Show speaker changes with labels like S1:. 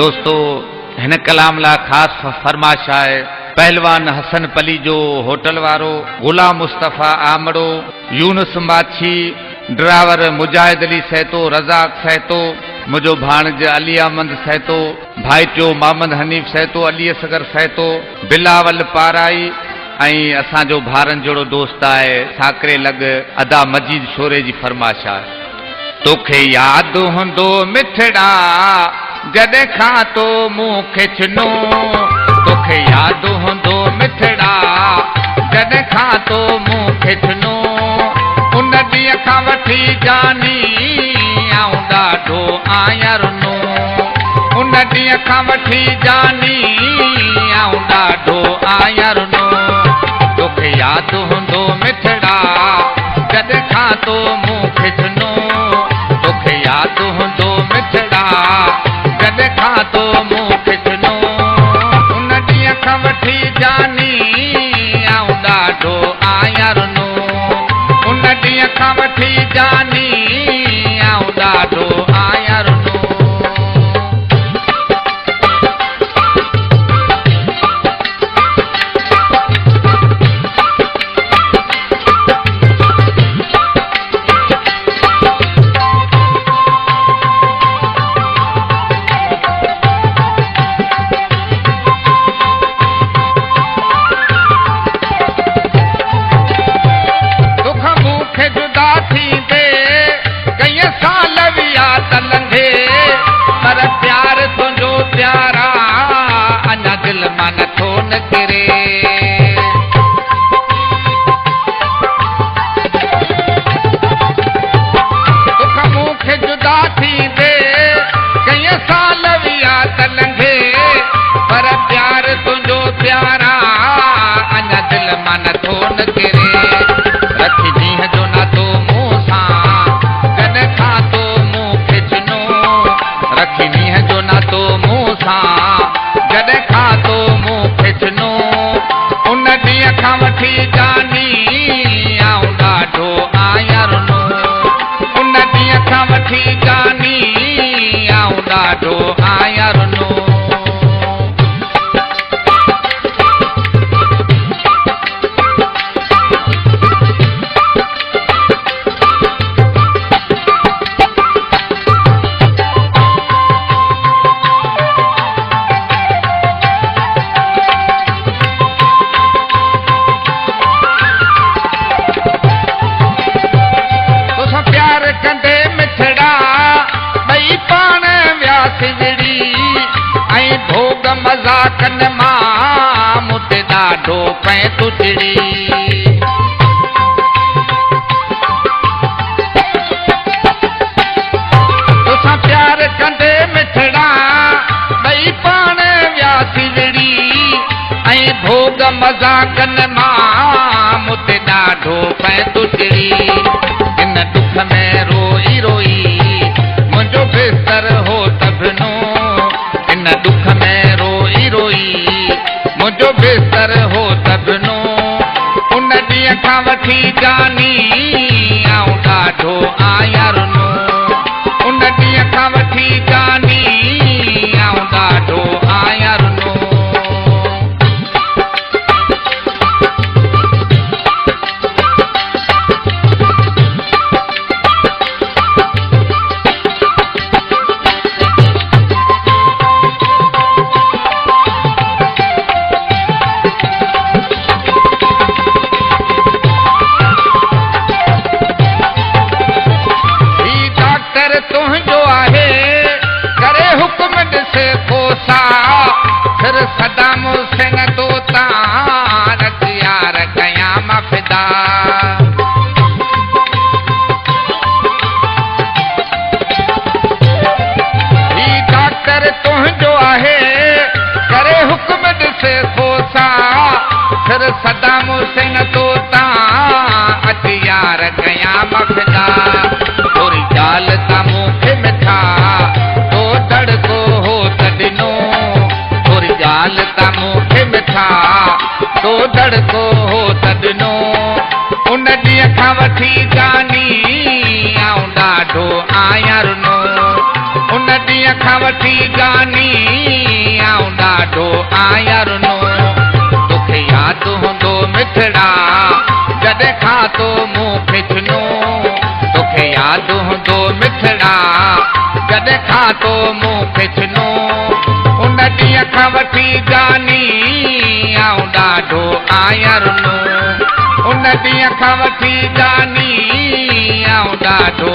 S1: दोस्तों हिन कलाम ला खास फरमाश है पहलवान हसन पली जो होटल वारो, गुलाम मुस्तफ़ा आमड़ो, यूनुस माछी, ड्राइवर मुजाहिद अली सहतो, रज़ाक सहतो, मुझो भाणज अली अहमद सहतो, भाईटियो मोहम्मद हनीफ सहतो, अली असगर सहतो, बिलावल पाराई ऐं असांजो भारन जोड़ो दोस्त है साकरे लग अदा मजीद शोरे जी फरमाश है। तोखे याद हुंदो मिठड़ा जॾहिं खां तो मुंहुं खिचनो, तोखे याद हुंदो मिठड़ा जॾहिं खां तो मुंहुं खिचनो, उन ॾींहं खां वठी जानी आऊं ॾाढो आहियां रुनो, उन ॾींहं खां वठी जानी आऊं ॾाढो आहियां रुनो। तोखे याद हुंदो मिठड़ा जॾहिं खां तो मुंहुं खिचनो, तोखे याद हुंदो मिठड़ा जॾहिं खां तो मुंहुं खिचनो, उन ॾींहं खां वठी जानी आऊं ॾाढो आहियां रुनो, उन ॾींहं खां वठी जानी आऊं ॾाढो आहियां रुनो। खां वठी जानी आऊं ॾाढो आहियां रुनो तोखे यादि हूंदो मिठड़ा जॾहिं खां तो मूं खिचनो तोखे यादि हूंदो मिठड़ा जॾहिं खां तो मूं खिचनो उन ॾींहं खां वठी जानी आऊं ॾाढो आहियां रुनो उन ॾींहं खां वठी जानी आऊं ॾाढो